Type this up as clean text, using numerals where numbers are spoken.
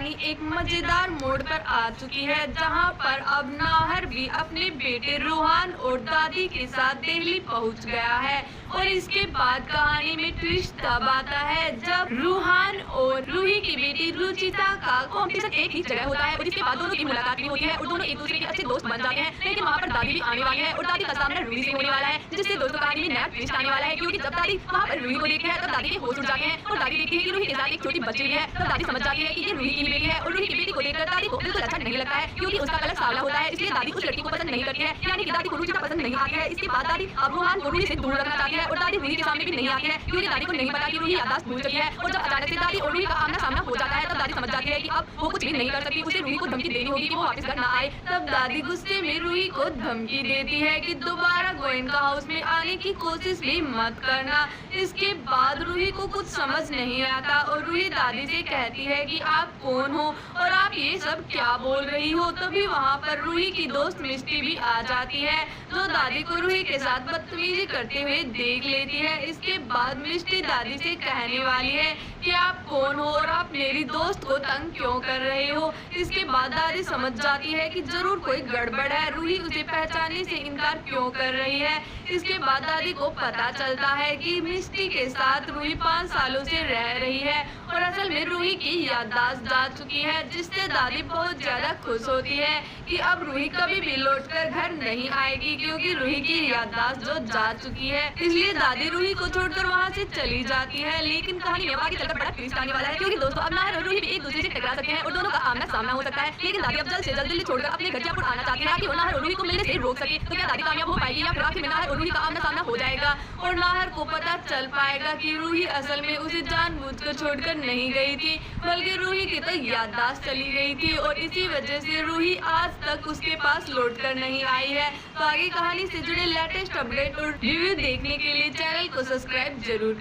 कहानी एक मजेदार मोड़ पर आ चुकी है, जहां पर अब नाहर भी अपने बेटे रूहान और दादी के साथ दिल्ली पहुंच गया है। और इसके बाद कहानी में ट्विस्ट तब आता है जब रूहान और रूही की बेटी रुचिता का कॉम्पिटिशन एक ही जगह होता है और इसके बाद दोनों की मुलाकात भी होती है और दोनों एक दूसरे के अच्छे दोस्त बन जाते हैं। लेकिन वहाँ पर दादी भी आने वाली है और दादी का सामना रूही से होने वाला है, जिससे दोस्तों कहानी में नया ट्विस्ट आने वाला है। क्योंकि जब दादी वहाँ पर रूही को देखती है तब दादी के होश उड़ जाते हैं और दादी देखती है कि रूही के साथ एक छोटी बच्ची भी है। तब दादी समझ जाती है कि ये रूही की बेटी है और रूही की बेटी को देखकर दादी को बिल्कुल अच्छा नहीं लगता है, क्योंकि उसका कलर सांवला होता है, इसलिए दादी उस लड़की को पसंद नहीं करती है। यानी कि दादी को रुचिता पसंद नहीं आती है। इसके बाद दादी अब रूहान को रूही से दूर रखना चाहती है और दादी रूही के सामने भी नहीं आती है, क्योंकि दादी को नहीं पता कि रूही याददाश्त भूल चुकी है। और जब अचानक से दादी और रूही का आमना सामना हो जाता है तब दादी समझ जाती है कि अब वो कुछ भी नहीं कर सकती, उसे रूही को धमकी देनी होगी कि वो वापस घर ना आए। तब दादी गुस्से में रूही को धमकी देती है कि दोबारा गोयनका हाउस में आने की कोशिश भी मत करना। इसके बाद रूही को कुछ समझ नहीं आता और रूही दादी से कहती है कि आप कौन हो और आप ये सब क्या बोल रही हो। तभी वहाँ पर रूही की दोस्त मिष्टी भी आ जाती है, जो दादी को रूही के साथ बदतमीजी करते हुए देख लेती है। इसके बाद मिष्टी दादी से कहने वाली है कि आप कौन हो और आप मेरी दोस्त को तंग क्यों कर रहे हो। इसके बाद दादी समझ जाती है कि जरूर कोई गड़बड़ है, रूही उसे पहचानने से इनकार क्यों कर रही है। इसके बाद दादी को पता चलता है कि मिष्टी के साथ रूही 5 सालों से रह रही है और असल में रूही की याददाश्त जा चुकी है, जिससे दादी बहुत ज्यादा खुश होती है कि अब रूही कभी भी लौटकर घर नहीं आएगी, क्योंकि रूही की याददाश्त जो जा चुकी है। इसलिए दादी रूही को छोड़कर वहाँ से चली जाती है। लेकिन कहानी में आगे चलकर बड़ा ट्विस्ट आने वाला है, क्योंकि दोस्तों अब नाहर और रूही भी एक दूसरे से टकरा सकते हैं और दोनों का आमना सामना हो सकता है। लेकिन दादी अब जल्द से जल्द दिल्ली छोड़कर अपने घर जयपुर आना चाहती है ताकि वो नाहर और रूही को मिलने से रोक सके। तो क्या दादी कामयाब हो पाएगी या फिर आखिर में नाहर और रूही का आमना सामना हो जाएगा और नाहर को पता चल पाएगा कि रूही असल में उसे जानबूझकर छोड़कर नहीं गई थी, बल्कि रूही की तो याददाश्त चली गई थी और इसी वजह से रूही आज तक उसके पास लौटकर नहीं आई है। तो आगे कहानी से जुड़े लेटेस्ट अपडेट और रिव्यू देखने के लिए चैनल को सब्सक्राइब जरूर